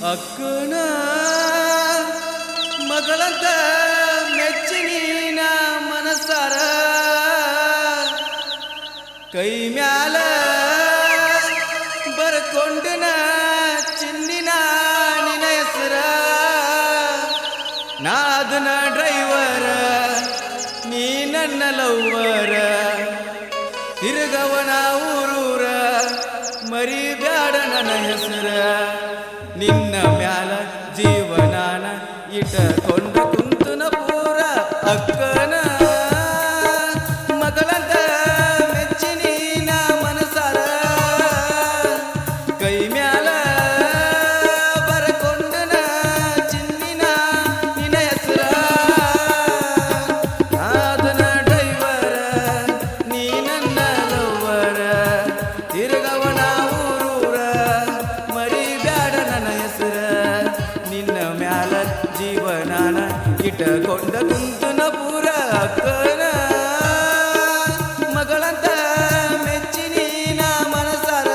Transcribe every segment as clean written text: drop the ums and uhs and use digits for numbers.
ಅಕ್ಕನ ಮಗಳಂತ ಮೆಚ್ಚಿನ ಮನಸಾರ ಕೈ ಮ್ಯಾಲ ಬರ್ಕೊಂಡನ ಚಿನ್ನಿನ ನಿನ ಹೆಸರ ನಾದನ ಡ್ರೈವರ ನೀ ನನ್ನ ಲವ್ವರ ತಿರುಗವನ ಊರೂರ ಮರಿಬ್ಯಾಡ ನನ್ನ ಹೆಸರ ನಿನ್ನ ಮ್ಯಾಲ ಜೀವನಾನ ಇಟ್ಟಕೊಂಡ ಕುಂತನ ಪೂರ ಅಕ್ಕನ ಮಗಳಂತ ಮೆಚ್ಚಿನ ಮನಸಾರ ಕೈ ಮ್ಯಾಲ ಬರಕೊಂಡನ ಚಿನ್ನಿನ ನಿನ ಹೆಸರ ನಾದನ ಡ್ರೈವರ ನೀ ನನ್ನ ಲವ್ವರ ತಿರುಗವನ ಊರೂರ ಮರಿಬ್ಯಾಡ ನನ್ನ ಹೆಸರ ನಿನ್ನ ಮ್ಯಾಲ ಜೀವನಾನ ಇಟ್ಟಕೊಂಡ ಕುಂತನ ಪೂರ ಅಕ್ಕನ ಮಗಳಂತ ಮೆಚ್ಚಿನ ಮನಸಾರ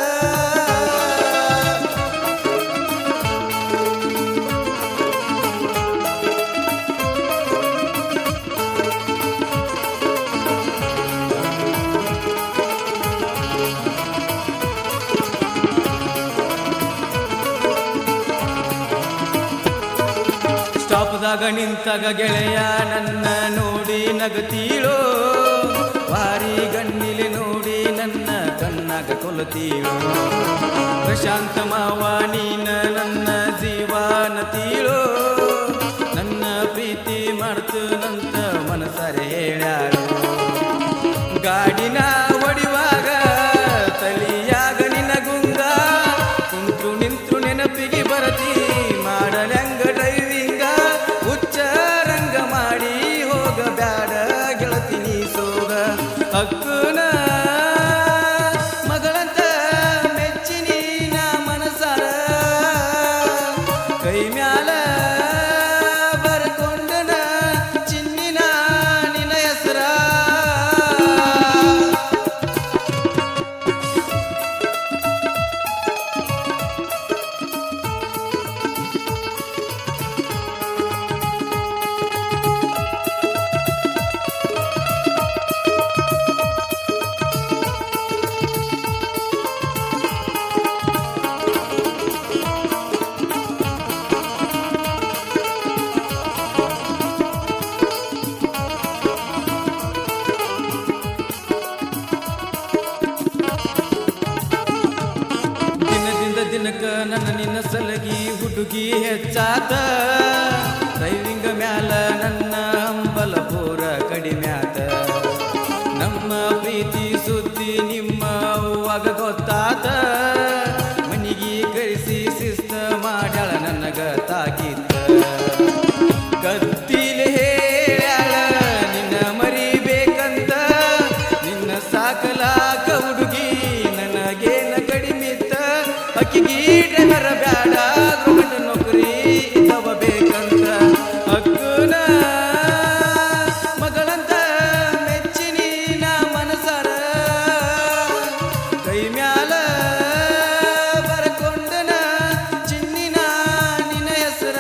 ಸ್ಟಾಪ್ದಾಗ ನಿಂತಾಗ ಗೆಳೆಯ ನನ್ನ ನೋಡಿ ನಗತೀಳೋ ವಾರಿ ಗಣ್ಣಿಲೆ ನೋಡಿ ನನ್ನ ಕಣ್ಣಾಗ ಕೊಲತೀಳೋ ಪ್ರಶಾಂತ ಮಾವ ನೀನ ನನ್ನ ಜೀವನ ತೀಳೋ ನನ್ನ ಪ್ರೀತಿ ಮಾಡ್ತನಂತ ಮನಸಾರೆ ಹೇಳ್ಯಾಳು ಗಾಡಿನ ಹೊಡಿವಾಗ ತಲಿಯಾಗ ನಿನ್ನ ಗುಂಗ ಕುಂತು ನಿಂತು ನೆನಪಿಗೆ ಬರತಿ ಮಾಡಲ್ಯಂಗ ಡ್ರೈವಿಂಗ ಹುಚ್ಚ ರಂಗ ಮಾಡಿ ಹೋಗ ಬ್ಯಾಡ ಗೆಳತಿನಿ ಸೋಗ ಅಕ್ಕನ ಮಗಳಂತ ಮೆಚ್ಚಿನ ಮನಸಾರ ಕೈ ಮ್ಯಾಲ ಬರ್ಕೊಂಡನ ಚಿನ್ನಿನ ನಿನ ಹೆಸರ ದಿನಕ್ಕ ನನ್ನ ನಿನ್ನ ಸಲಗಿ ಹುಡುಗಿ ಹೆಚ್ಚಾತ ಡ್ರೈವಿಂಗ್ ಮ್ಯಾಲ ನನ್ನ ಹಂಬಲ ಪೂರ ಕಡಿಮ್ಯಾತ ನಮ್ಮ ಪ್ರೀತಿ ಸುದ್ದಿ ನಿಮ್ಮ ಅವ್ವಾಗ ಗೊತ್ತಾತ ಮನಿಗಿ ಕರೆಸಿ ಶಿಸ್ತ ಮಾಡ್ಯಾಳ ನನಗ ತಾಕಿತ್ತ ಕತ್ತಿಲೆ ಹೇಳ್ಯಾಳ ನಿನ್ನ ಮರಿಬೇಕಂತ ನಿನ್ನ ಸಾಕಲಾಕ ಹುಡುಗಿ ನನಗೇನ ಕಡಿಮಿತ್ತ ಅಕ್ಕಿಗಿ ಡ್ರೈವರ ಬ್ಯಾಡ ಗೌರ್ಮೆಂಟ್ ನೌಕರಿ ಇದ್ದವ ಬೇಕಂತ ಅಕ್ಕನ ಮಗಳಂತ ಮೆಚ್ಚಿನ ಮನಸಾರ ಕೈ ಮ್ಯಾಲ ಬರ್ಕೊಂಡನ ಚಿನ್ನಿನ ನಿನ ಹೆಸರ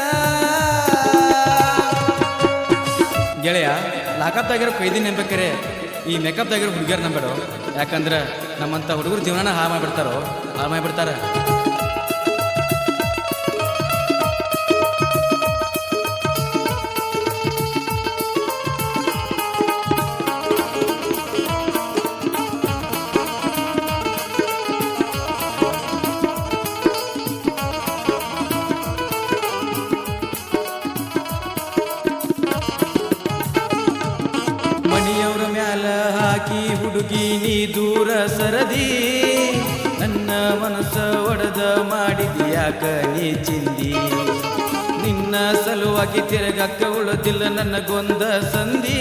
ಗೆಳೆಯ ಲಾಕಪ್ದಾಗಿರೋ ಕೈದಿ ನೆನ್ಬೇಕರೆ ಈ ಮೇಕಪ್ದಾಗಿರೋ ಹುಡುಗಿಯರ್ ನಂಬೇಡ ಯಾಕಂದ್ರೆ ನಮ್ಮಂಥ ಹುಡುಗರು ಜೀವನ ಹಾಳು ಮಾಡಿಬಿಡ್ತಾರ ಮನಿಯವ್ರ ಮ್ಯಾಲ ಹಾಕಿ ಹುಡುಗಿ ನೀ ದೂರ ಸರದಿ ನನ್ನ ಮನಸ್ಸ ಒಡೆದ ಮಾಡಿದ್ಯಾಕ ನೀ ಚಿಂದಿ ನಿನ್ನ ಸಲುವಾಗಿ ತಿರುಗಕ್ಕ ಉಳದಿಲ್ಲ ನನಗೊಂದ ಸಂಧಿ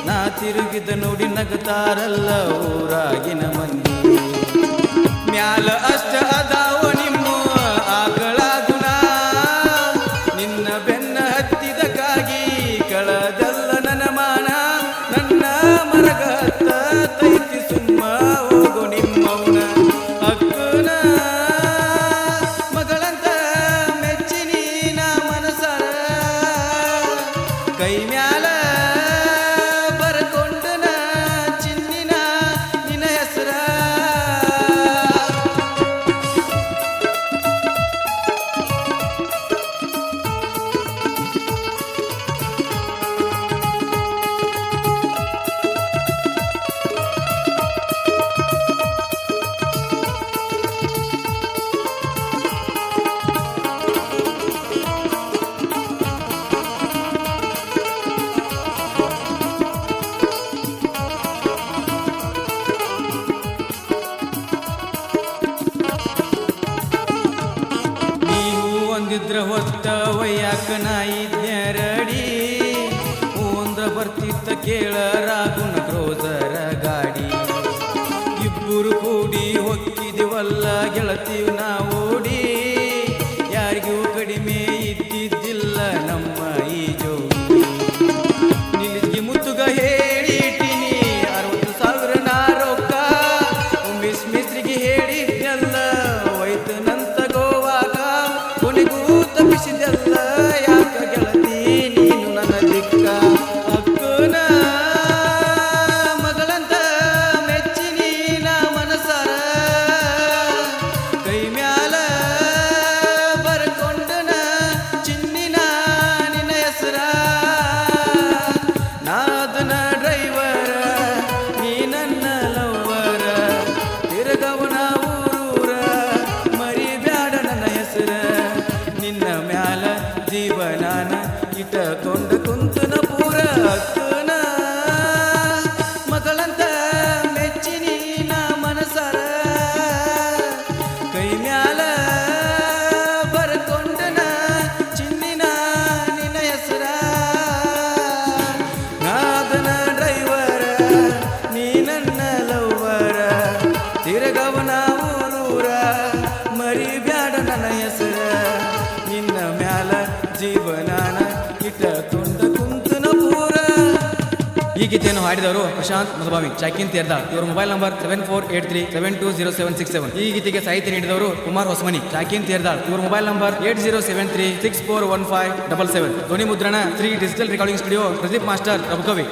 ನಾ ತಿರುಗಿದ ನೋಡಿ ನಗತಾರಲ್ಲ ಊರಾಗಿನ ಮಂದಿ ಮ್ಯಾಲ ಅಷ್ಟ ಅದಾವ ನಿಮ್ಮ ಆಗಳ ಗುಣ ನಿನ್ನ ಬೆನ್ನ ಹತ್ತಿದಕ್ಕಾಗಿ ಕಳದಲ್ಲ ನನ್ನ ಮಾನ ನನ್ನ ಮರಗ ತೈತಿ ಸುಮ್ಮ ಹೋಗು ನಿಮ್ಮವನ ಅಕ್ಕನ ಮಗಳಂತ ಅಂದಿದ್ರ ಹೊತ್ತ ಒಯ್ಯಾಕ ನಾಯಿ ರೆಡಿ ಅಂದ್ರ ಬರ್ತಿತ್ತ ಕೇಳರ ಗುಣ ಕ್ರೋಸರ ಗಾಡಿ ಇಬ್ಬರು ಕೂಡಿ ಹೊಕ್ಕಿದಿವಲ್ಲ ಗೆಳತೀವ್ ನಾ ಓಡಿ ಯಾರಿಗೂ ಕಡಿಮೆ ಇದ್ದಿದ್ದಿಲ್ಲ ನಮ್ಮ ಈ ಜೋಡಿ ನಿಲ್ಲಿಗೆ ಮುತ್ತುಗ ಹೇಳಿಟ್ಟಿನಿ 60,000 ನಾ ರೊಕ್ಕ ಮಿಸ್ತ್ರಿಗೆ ಹೇಳಿದ್ದೆಲ್ಲ ಒಯ್ತನಂತ ಗೋವಾಗ ಕೊನೆಗೂ ತಪ್ಪಿಸಿದೆಲ್ಲ ಯಾಕ ಗೆಳತಿ ನೀನು ನನ್ನ ದಿಕ್ಕ ಅಕ್ಕನ ಮಗಳಂತ ಮೆಚ್ಚಿನಿ ನಾ ಮನಸಾರ ಕೈ ಮ್ಯಾಲ ಬರ್ಕೊಂಡನ ಚಿನ್ನಿನ ನಿನ್ನ ಹೆಸರ ನಾದನ ಡ್ರೈವರ ನೀ ನನ್ನ ಲವ್ವರ ತಿರುಗವನ ಊರೂರ ಮರಿಬ್ಯಾಡ ನನ್ನ ಹೆಸರ ನಿನ್ನ ಮ್ಯಾಲ ಜೀವನಾನ ಇಟ್ಟಕೊಂಡ ಕುಂತನ ಪೂರ ಅಕ್ಕನ ಮಗಳಂತ ಮೆಚ್ಚಿನಿ ನಾ ಮನಸಾರ ಕೈ ಮ್ಯಾಲ ಬರ್ಕೊಂಡನ ಚಿನ್ನಿನ ನಿನ್ನ ಹೆಸರ ನಾದನ ಡ್ರೈವರ ನೀ ನನ್ನ ಲವ್ವರ ತಿರುಗವನ ಊರೂರ ಮರಿಬ್ಯಾಡ ನನ್ನ ಹೆಸರ ನಿನ್ನ ಮ್ಯಾಲ ಜೀವನಾನ ಇಟ್ಟಕೊಂಡ ಕುಂತನ ಪೂರ. ಈ ಗೀತೆಯನ್ನು ಹಾಡಿದವರು ಪ್ರಶಾಂತ್ ಮಧುಬಾವಿ ಚಾಕಿನ್ ತೇರ್ದಾಳ್. ಇವರ ಮೊಬೈಲ್ ನಂಬರ್ 7483720767. ಈ ಗೀತೆಗೆ ಸಾಹಿತ್ಯ ನೀಡಿದವರು ಕುಮಾರ್ ಹೊಸಮನಿ ಚಾಕಿನ್ ತೇರ್ದಾಳ್. ಇವರ ಮೊಬೈಲ್ ನಂಬರ್ 8073641577. ಧ್ವನಿ ಮುದ್ರಣ 3 digital recording studio Pradeep master Rabakavi.